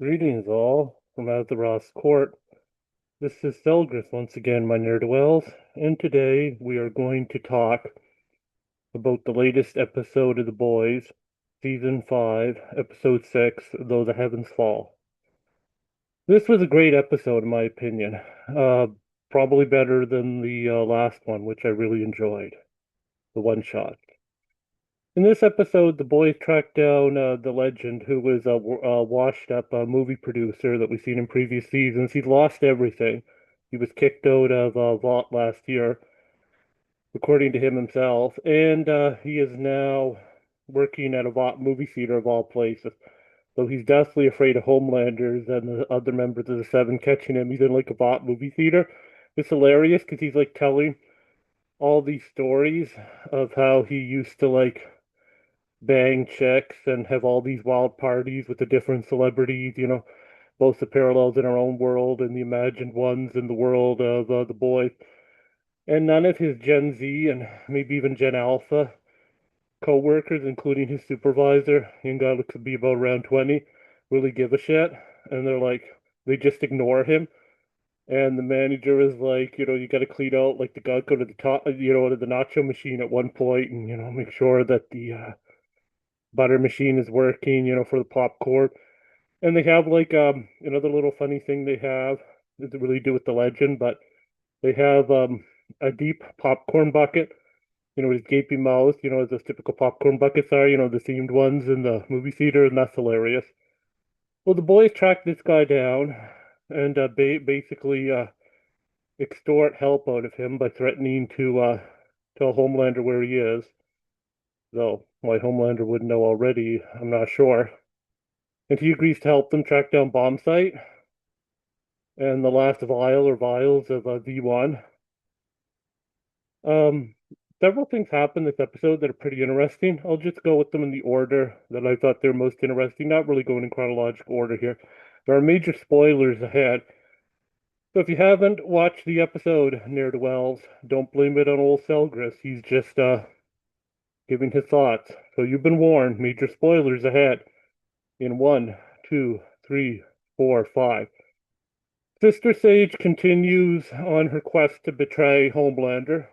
Greetings all from out the Ross Court. This is Selgris once again, my ne'er-do-wells, and today we are going to talk about the latest episode of The Boys, Season 5, Episode 6, Though the Heavens Fall. This was a great episode, in my opinion. Probably better than the last one, which I really enjoyed, the one-shot. In this episode, the boys track down the legend who was a washed-up movie producer that we've seen in previous seasons. He's lost everything. He was kicked out of Vault last year, according to him himself, and he is now working at a Vault movie theater of all places. So he's deathly afraid of Homelanders and the other members of the Seven catching him. He's in like a Vault movie theater. It's hilarious because he's like telling all these stories of how he used to like bang chicks and have all these wild parties with the different celebrities, both the parallels in our own world and the imagined ones in the world of the boys. And none of his Gen Z and maybe even Gen Alpha co-workers, including his supervisor, young guy looks to be about around 20, really give a shit. And they're like, they just ignore him. And the manager is like, you got to clean out like the go to the top, to the nacho machine at one point and, make sure that the butter machine is working, for the popcorn. And they have like another little funny thing they have doesn't really do with the legend, but they have a deep popcorn bucket, with gaping mouth, as those typical popcorn buckets are, the themed ones in the movie theater, and that's hilarious. Well, the boys track this guy down and basically extort help out of him by threatening to tell Homelander where he is. Though why Homelander wouldn't know already, I'm not sure. And he agrees to help them track down bomb site and the last vial or vials of V1. Um, Several things happen this episode that are pretty interesting. I'll just go with them in the order that I thought they're most interesting, not really going in chronological order here. There are major spoilers ahead. So if you haven't watched the episode, Ne'er to Wells, don't blame it on old Selgris. He's just giving his thoughts. So you've been warned, major spoilers ahead in one, two, three, four, five. Sister Sage continues on her quest to betray Homelander.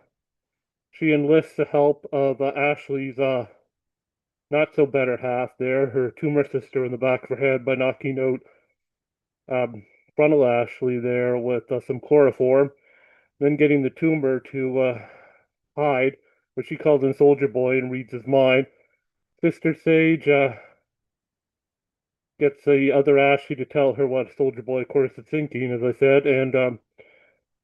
She enlists the help of Ashley's not so better half there, her tumor sister in the back of her head, by knocking out um, frontal Ashley there with some chloroform, then getting the tumor to hide, what she calls in Soldier Boy and reads his mind. Sister Sage gets the other Ashley to tell her what Soldier Boy, of course, is thinking, as I said, and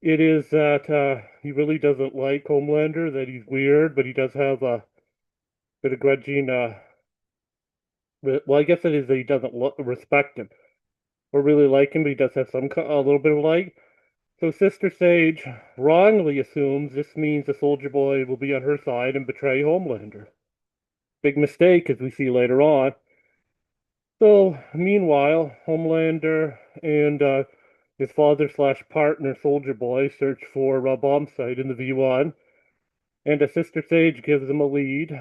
it is that he really doesn't like Homelander, that he's weird, but he does have a bit of grudging. Well, I guess it is that he doesn't respect him or really like him, but he does have a little bit of like. So Sister Sage wrongly assumes this means the Soldier Boy will be on her side and betray Homelander. Big mistake, as we see later on. So meanwhile, Homelander and his father slash partner Soldier Boy search for a bomb site in the V1, and a Sister Sage gives them a lead,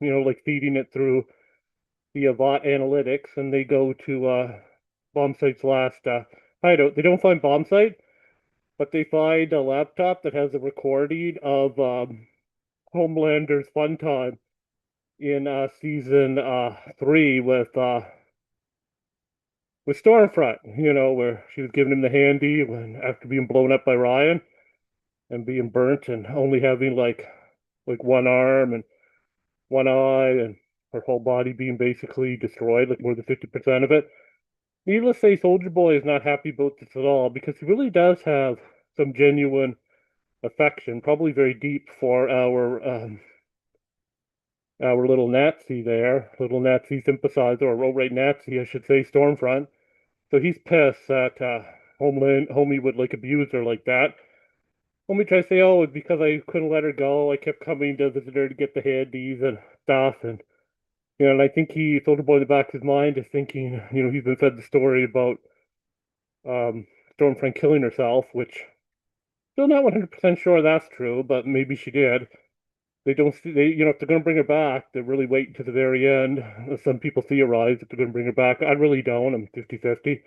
like feeding it through the Avant analytics, and they go to bomb site's last hideout. They don't find bomb site, but they find a laptop that has a recording of Homelander's fun time in season 3 with Stormfront, where she was giving him the handy when after being blown up by Ryan and being burnt and only having like one arm and one eye and her whole body being basically destroyed, like more than 50% of it. Needless to say, Soldier Boy is not happy about this at all because he really does have some genuine affection, probably very deep for our little Nazi there, little Nazi sympathizer, or right Nazi, I should say, Stormfront. So he's pissed that Homie would like abuse her like that. Homie tries to say, oh, it's because I couldn't let her go. I kept coming to visit her to get the handies and stuff, and and I think Soldier Boy in the back of his mind is thinking, he's been fed the story about um, Stormfront killing herself, which still not 100% sure that's true, but maybe she did. They don't see they if they're going to bring her back, they really wait to the very end. Some people theorize that they're going to bring her back. I really don't. I'm 50-50.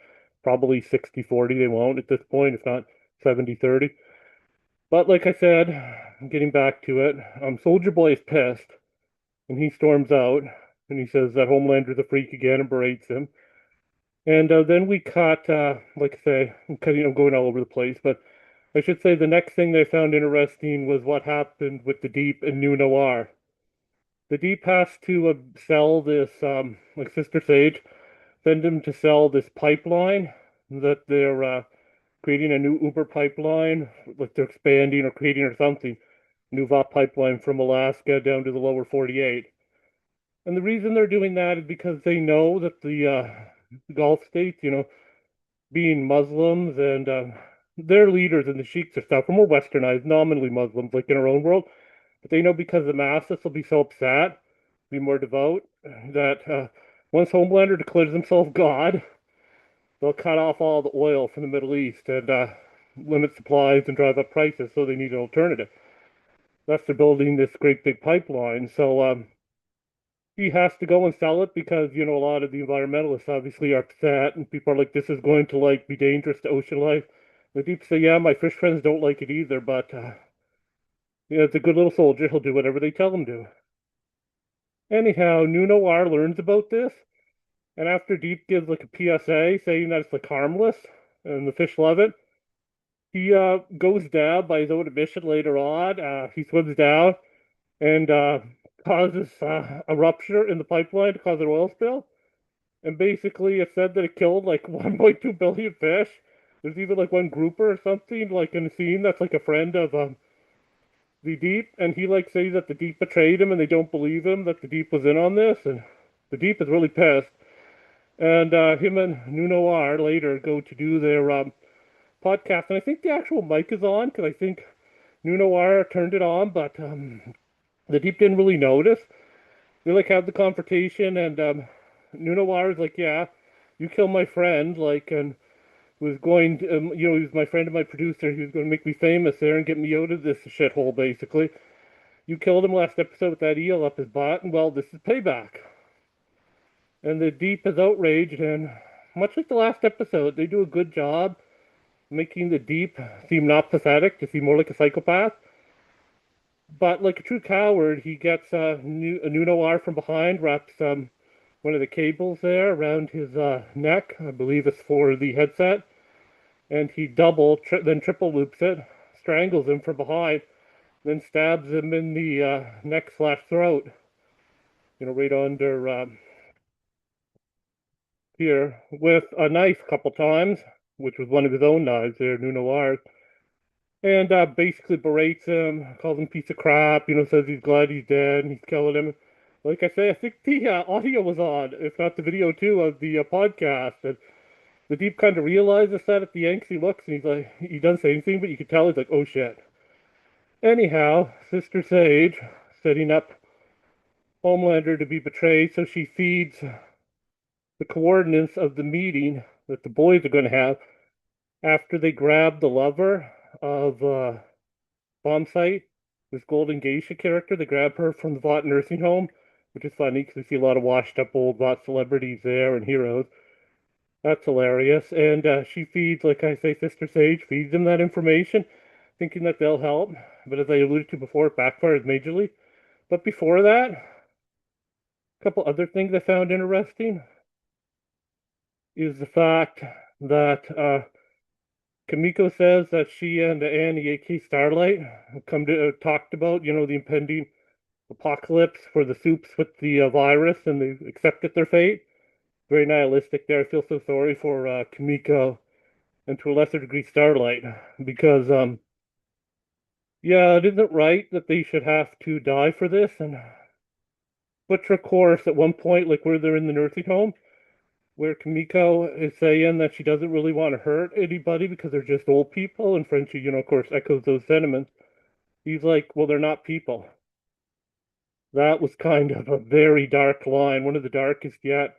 Probably 60-40 they won't at this point, if not 70-30. But like I said, getting back to it, Soldier Boy is pissed and he storms out and he says that Homelander's a freak again and berates him. And then we cut, like I say, I'm going all over the place, but I should say the next thing they found interesting was what happened with the Deep and New Noir. The Deep has to sell this, like Sister Sage, send him to sell this pipeline that they're creating a new Uber pipeline, like they're expanding or creating or something, new VOP pipeline from Alaska down to the lower 48. And the reason they're doing that is because they know that the Gulf states, being Muslims and their leaders and the sheiks and stuff are more westernized, nominally Muslims, like in our own world. But they know because the masses will be so upset, be more devout, that once Homelander declares himself God, they'll cut off all the oil from the Middle East and limit supplies and drive up prices. So they need an alternative. Thus, they're building this great big pipeline. So he has to go and sell it because a lot of the environmentalists obviously are upset, and people are like, "This is going to like be dangerous to ocean life." The Deep say, "Yeah, my fish friends don't like it either, but it's a good little soldier. He'll do whatever they tell him to." Anyhow, New Noir learns about this, and after Deep gives like a PSA saying that it's like harmless and the fish love it, he goes down by his own admission later on. He swims down and causes a rupture in the pipeline to cause an oil spill. And basically, it said that it killed like 1.2 billion fish. There's even like one grouper or something like in the scene that's like a friend of the Deep, and he like says that the Deep betrayed him, and they don't believe him that the Deep was in on this, and the Deep is really pissed. And him and New Noir later go to do their podcast, and I think the actual mic is on because I think New Noir turned it on, but the Deep didn't really notice. They like had the confrontation, and New Noir was like, "Yeah, you killed my friend," like, and was going to, he was my friend and my producer. He was going to make me famous there and get me out of this shithole, basically. You killed him last episode with that eel up his butt, and well, this is payback. And the Deep is outraged, and much like the last episode, they do a good job making the Deep seem not pathetic, to seem more like a psychopath. But like a true coward, he gets a new noir from behind, wraps one of the cables there around his neck. I believe it's for the headset. And he then triple loops it, strangles him from behind, then stabs him in the neck/throat, right under here with a knife a couple times, which was one of his own knives there, New Noir's, and basically berates him, calls him a piece of crap, says he's glad he's dead and he's killing him. Like I say, I think the audio was on, if not the video too, of the podcast. And the Deep kind of realizes that at the end 'cause he looks and he's like, he doesn't say anything, but you can tell he's like, oh shit. Anyhow, Sister Sage setting up Homelander to be betrayed, so she feeds the coordinates of the meeting that the boys are going to have after they grab the lover of Bomb Site, this Golden Geisha character. They grab her from the Vought nursing home, which is funny because we see a lot of washed up old Vought celebrities there and heroes. That's hilarious. And she feeds, like I say, Sister Sage feeds them that information, thinking that they'll help. But as I alluded to before, it backfires majorly. But before that, a couple other things I found interesting is the fact that Kamiko says that she and Annie, aka Starlight, come to talked about, the impending apocalypse for the soups with the virus, and they accepted their fate. Very nihilistic there. I feel so sorry for Kamiko and to a lesser degree Starlight because, yeah, it isn't right that they should have to die for this. And Butcher, of course, at one point, like where they're in the nursing home, where Kamiko is saying that she doesn't really want to hurt anybody because they're just old people, and Frenchie, of course, echoes those sentiments. He's like, well, they're not people. That was kind of a very dark line, one of the darkest yet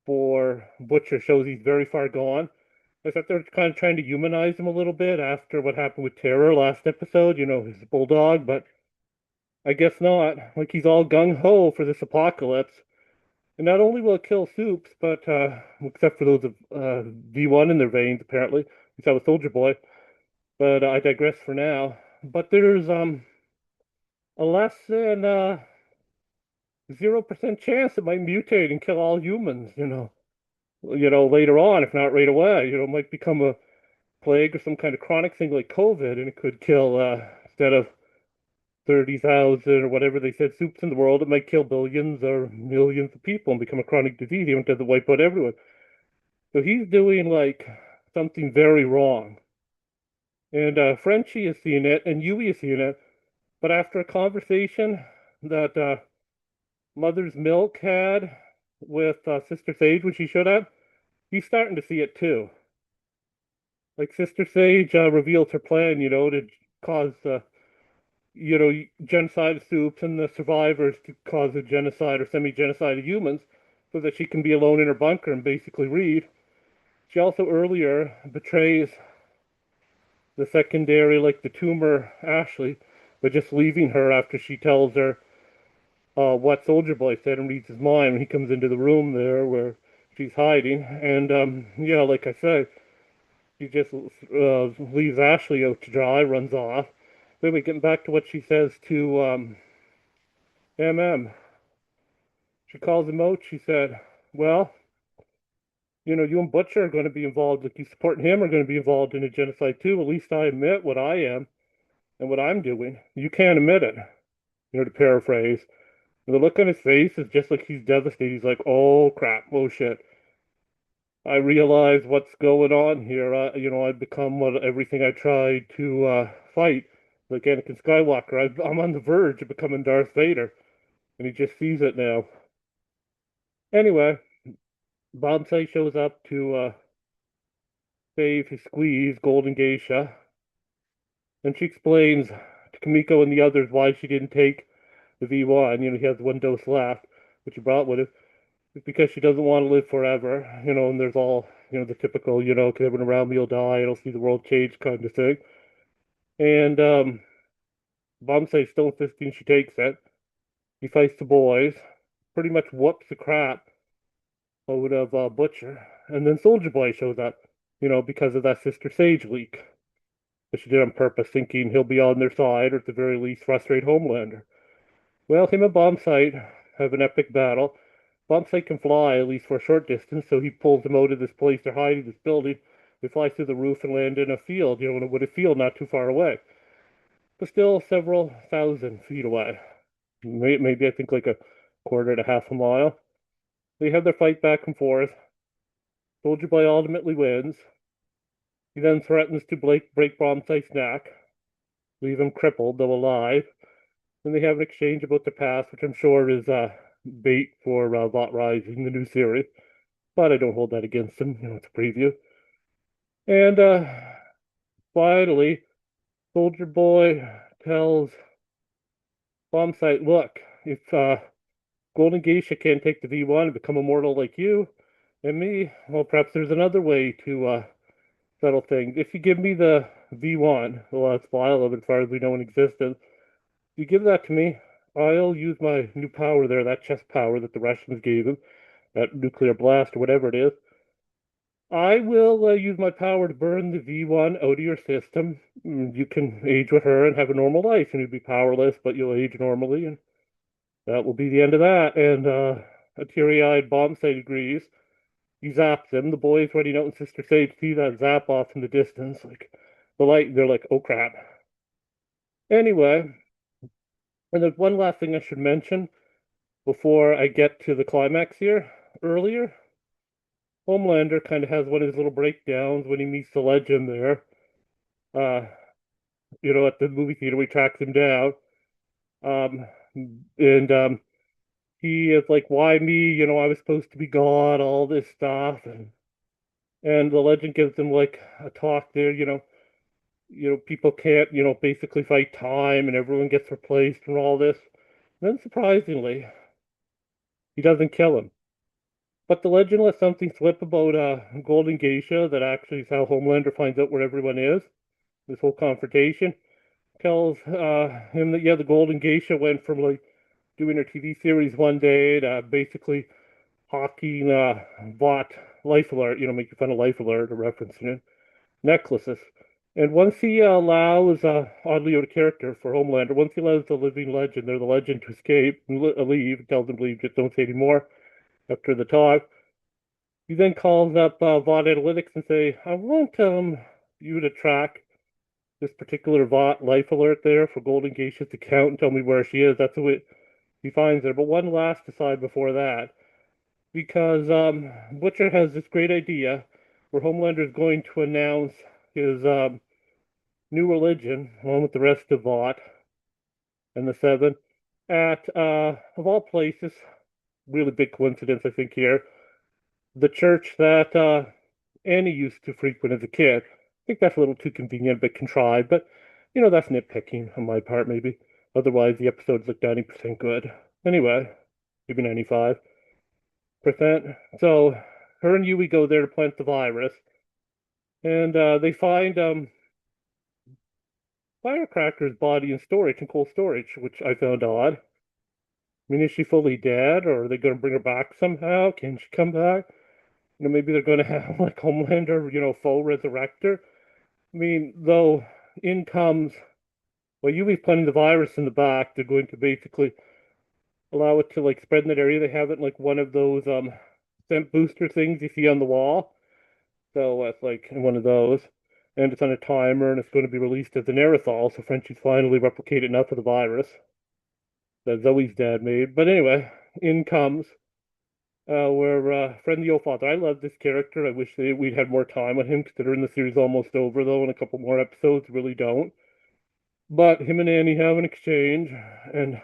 for Butcher. Shows he's very far gone. I thought they're kind of trying to humanize him a little bit after what happened with Terror last episode, his bulldog, but I guess not. Like he's all gung ho for this apocalypse. And not only will it kill Soups, but except for those of V1 in their veins, apparently, we saw with Soldier Boy. But I digress for now. But there's a less than 0% chance it might mutate and kill all humans. Later on, if not right away. It might become a plague or some kind of chronic thing like COVID, and it could kill instead of 30,000 or whatever they said soups in the world, it might kill billions or millions of people and become a chronic disease, even if it doesn't wipe out everyone. So he's doing like something very wrong. And Frenchie is seeing it, and Yui is seeing it. But after a conversation that Mother's Milk had with Sister Sage when she showed up, he's starting to see it too. Like Sister Sage reveals her plan, to cause genocide of soups and the survivors to cause a genocide or semi-genocide of humans so that she can be alone in her bunker and basically read. She also earlier betrays the secondary, like the tumor Ashley, by just leaving her after she tells her what Soldier Boy said and reads his mind when he comes into the room there where she's hiding. And yeah, like I said, she just leaves Ashley out to dry, runs off. Then we get back to what she says to MM. She calls him out. She said, well, you and Butcher are going to be involved, like you supporting him are going to be involved in a genocide too. At least I admit what I am and what I'm doing. You can't admit it, to paraphrase. And the look on his face is just like he's devastated. He's like, oh crap, oh shit. I realize what's going on here. I've become everything I tried to fight, like Anakin Skywalker. I'm on the verge of becoming Darth Vader, and he just sees it now. Anyway, Bonsai shows up to save his squeeze, Golden Geisha, and she explains to Kamiko and the others why she didn't take the V1. He has one dose left, which he brought with him. It's because she doesn't want to live forever, and there's all, the typical, because everyone around me will die, I don't see the world change kind of thing. And Bonsai stone fisting, she takes it. He fights the boys, pretty much whoops the crap out of Butcher. And then Soldier Boy shows up, because of that Sister Sage leak. But she did on purpose, thinking he'll be on their side, or at the very least frustrate Homelander. Well, him and Bombsight have an epic battle. Bombsight can fly, at least for a short distance, so he pulls them out of this place they're hiding, this building. They fly through the roof and land in a field, in a wooded field not too far away. But still several thousand feet away. Maybe I think like a quarter to half a mile. They have their fight back and forth. Soldier Boy ultimately wins. He then threatens to break Bombsight's neck, leave him crippled, though alive. Then they have an exchange about the past, which I'm sure is bait for Lot Rising, the new series. But I don't hold that against him. It's a preview. And finally, Soldier Boy tells Bombsight, look, if Golden Geisha can't take the V1 and become immortal like you and me, well, perhaps there's another way to settle things. If you give me the V1, the last file of it, as far as we know in existence, you give that to me, I'll use my new power there, that chest power that the Russians gave him, that nuclear blast or whatever it is. I will use my power to burn the V1 out of your system. You can age with her and have a normal life, and you'll be powerless, but you'll age normally, and that will be the end of that. And a teary-eyed Bombsight agrees. He zaps him. The boys running out and Sister Sage see that zap off in the distance. Like the light, they're like, oh crap. Anyway, and there's one last thing I should mention before I get to the climax here. Earlier, Homelander kind of has one of his little breakdowns when he meets the legend there. Uh, at the movie theater, we tracks him down. And he is like, why me? I was supposed to be God, all this stuff. And the legend gives him like a talk there, people can't, basically fight time and everyone gets replaced and all this. And then surprisingly, he doesn't kill him. But the legend lets something slip about Golden Geisha that actually is how Homelander finds out where everyone is. This whole confrontation. tells him that, yeah, the Golden Geisha went from like doing her TV series one day to basically hawking bought Life Alert, making fun of Life Alert or referencing it, necklaces. And once he allows, oddly out of character for Homelander, once he allows the living legend, they're the legend, to escape and leave, tells them to leave, just don't say anymore after the talk, he then calls up Vought Analytics and say, I want you to track this particular Vought Life Alert there for Golden Geisha's account and tell me where she is. That's the way he finds her. But one last aside before that, because Butcher has this great idea where Homelander is going to announce his new religion, along with the rest of Vought and the Seven, at, of all places, really big coincidence, I think, here, the church that Annie used to frequent as a kid. I think that's a little too convenient, but contrived, but that's nitpicking on my part, maybe. Otherwise, the episodes look 90% good. Anyway, maybe 95%. So, her and Yui go there to plant the virus, and they find Firecracker's body in storage, in cold storage, which I found odd. I mean, is she fully dead, or are they going to bring her back somehow? Can she come back? Maybe they're going to have like Homelander, faux resurrect her. I mean, though, in comes, well, Yui's planting the virus in the back. They're going to basically allow it to like spread in that area. They have it in like one of those scent booster things you see on the wall. So it's like in one of those. And it's on a timer and it's going to be released as an aerosol. So Frenchie's finally replicated enough of the virus that Zoe's dad made. But anyway, in comes where Friend the Old Father. I love this character. I wish we'd had more time on him, considering the series almost over, though, and a couple more episodes really don't. But him and Annie have an exchange, and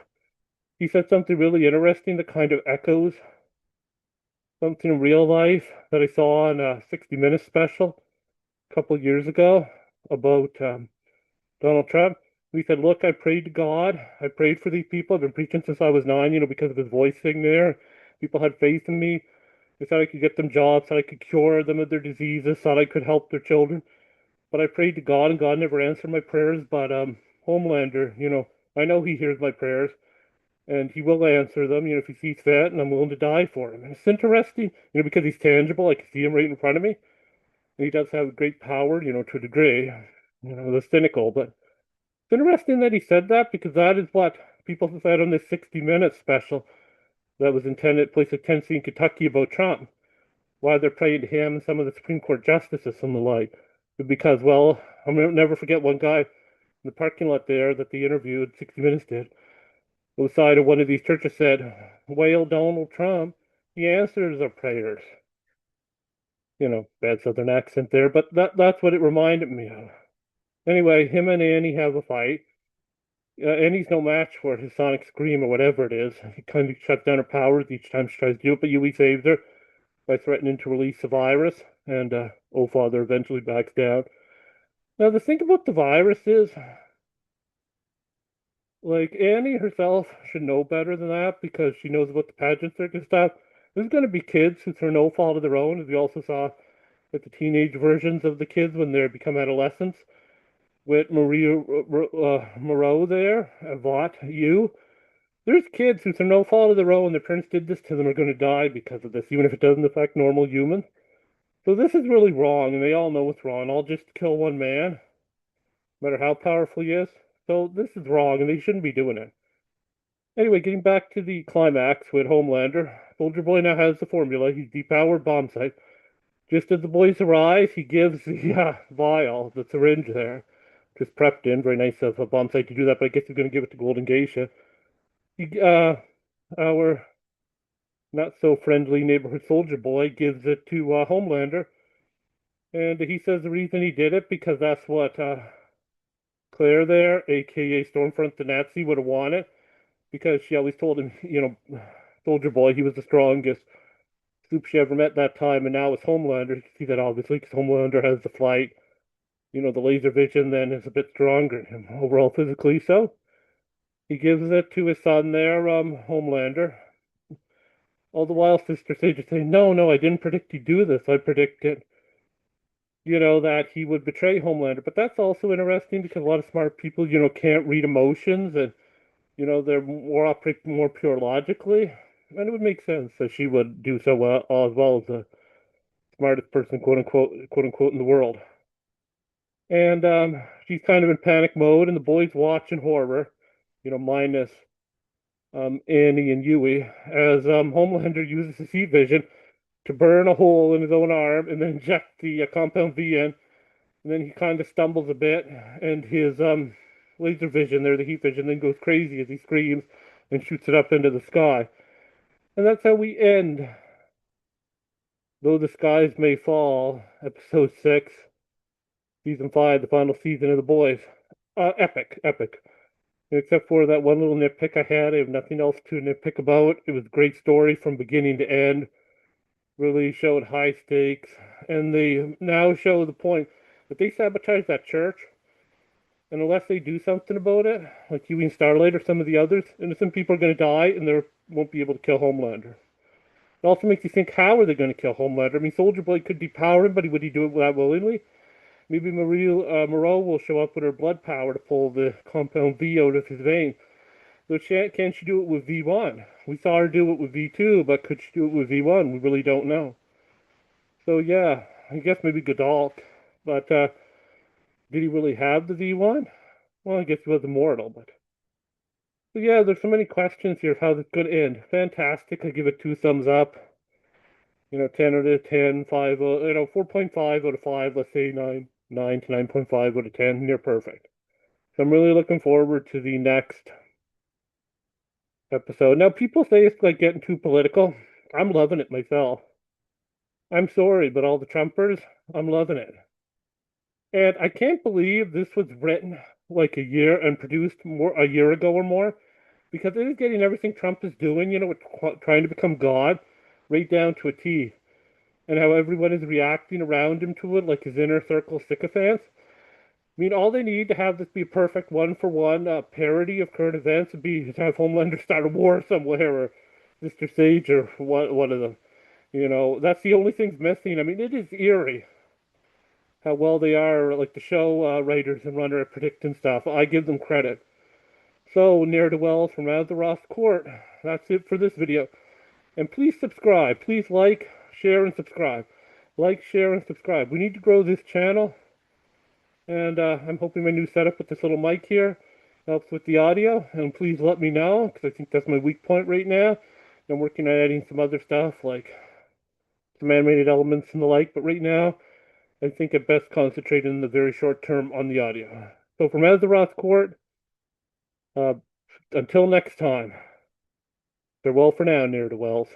he said something really interesting that kind of echoes something in real life that I saw on a 60 Minutes special a couple of years ago about Donald Trump. He said, look, I prayed to God. I prayed for these people. I've been preaching since I was 9, because of his voice thing there. People had faith in me. They thought I could get them jobs, thought I could cure them of their diseases, thought I could help their children. But I prayed to God, and God never answered my prayers. But Homelander, I know he hears my prayers, and he will answer them, if he sees fit, and I'm willing to die for him. And it's interesting, because he's tangible. I can see him right in front of me. And he does have great power, to a degree. That's cynical, but it's interesting that he said that, because that is what people said on this 60 Minutes special that was intended, place of Tennessee and Kentucky, about Trump. Why they're praying to him and some of the Supreme Court justices and the like. Because, well, I'll never forget one guy in the parking lot there that they interviewed, 60 Minutes did, outside of one of these churches said, well, Donald Trump, he answers our prayers. Bad southern accent there, but that's what it reminded me of. Anyway, him and Annie have a fight. Annie's no match for his sonic scream or whatever it is. He kind of shuts down her powers each time she tries to do it, but Yui saves her by threatening to release the virus, and Old Father eventually backs down. Now, the thing about the virus is, like, Annie herself should know better than that because she knows about the pageant circus stuff. There's going to be kids who, through no fault of their own, as we also saw with the teenage versions of the kids when they become adolescents, with Maria Moreau there, Vought, you. There's kids who, through no fault of their own, their parents did this to them, are going to die because of this, even if it doesn't affect normal humans. So this is really wrong, and they all know it's wrong. I'll just kill one man, no matter how powerful he is. So this is wrong, and they shouldn't be doing it. Anyway, getting back to the climax with Homelander, Soldier Boy now has the formula. He's depowered bomb sight. Just as the boys arrive, he gives the vial, the syringe there, just prepped in. Very nice of a bomb sight to do that, but I guess he's going to give it to Golden Geisha. Our not so friendly neighborhood soldier boy gives it to Homelander, and he says the reason he did it because that's what Claire there, aka Stormfront the Nazi, would have wanted, because she always told him, Soldier Boy, he was the strongest soup she ever met that time, and now it's Homelander. You can see that obviously because Homelander has the flight, the laser vision, then is a bit stronger than him overall physically. So he gives it to his son there, Homelander. All the while, Sister Sage is saying, no, I didn't predict he'd do this. I predicted that he would betray Homelander. But that's also interesting because a lot of smart people, can't read emotions and, they're more operate more pure logically. And it would make sense that she would do so well as well as the smartest person, quote unquote, in the world. And she's kind of in panic mode, and the boys watch in horror, minus Annie and Yui, as Homelander uses his heat vision to burn a hole in his own arm and then inject the compound V in. And then he kind of stumbles a bit, and his laser vision there, the heat vision, then goes crazy as he screams and shoots it up into the sky. And that's how we end. Though the skies may fall, episode 6, season 5, the final season of The Boys. Epic, epic. Except for that one little nitpick I had, I have nothing else to nitpick about. It was a great story from beginning to end. Really showed high stakes, and they now show the point that they sabotaged that church. And unless they do something about it, like Huey and Starlight or some of the others, innocent people are going to die, and they won't be able to kill Homelander. It also makes you think, how are they going to kill Homelander? I mean, Soldier Boy could depower him, but would he do it that willingly? Maybe Moreau will show up with her blood power to pull the compound V out of his vein. So can she do it with V1? We saw her do it with V2, but could she do it with V1? We really don't know. So yeah, I guess maybe Godalk. But did he really have the V1? Well, I guess he was immortal, but so yeah, there's so many questions here of how this could end. Fantastic. I give it 2 thumbs up. 10 out of 10, 5, 4.5 out of 5, let's say 9 to 9.5 out of 10, near perfect. So I'm really looking forward to the next episode. Now, people say it's like getting too political. I'm loving it myself. I'm sorry, but all the Trumpers, I'm loving it. And I can't believe this was written like a year and produced more a year ago or more, because it is getting everything Trump is doing, with trying to become God, right down to a T. And how everyone is reacting around him to it, like his inner circle sycophants. I mean, all they need to have this be a perfect one-for-one parody of current events would be to have Homelander start a war somewhere, or Mr. Sage, or one of them. That's the only thing's missing. I mean, it is eerie how well they are, like the show writers and runner at predicting stuff. I give them credit. So, ne'er-do-wells from Out of the Ross Court, that's it for this video. And please subscribe. Please like, share, and subscribe. Like, share, and subscribe. We need to grow this channel. And I'm hoping my new setup with this little mic here helps with the audio. And please let me know, because I think that's my weak point right now. I'm working on adding some other stuff, like some animated elements and the like. But right now, I think I best concentrate in the very short term on the audio. So from As the Roth Court, uh, until next time, farewell for now, ne'er-do-wells.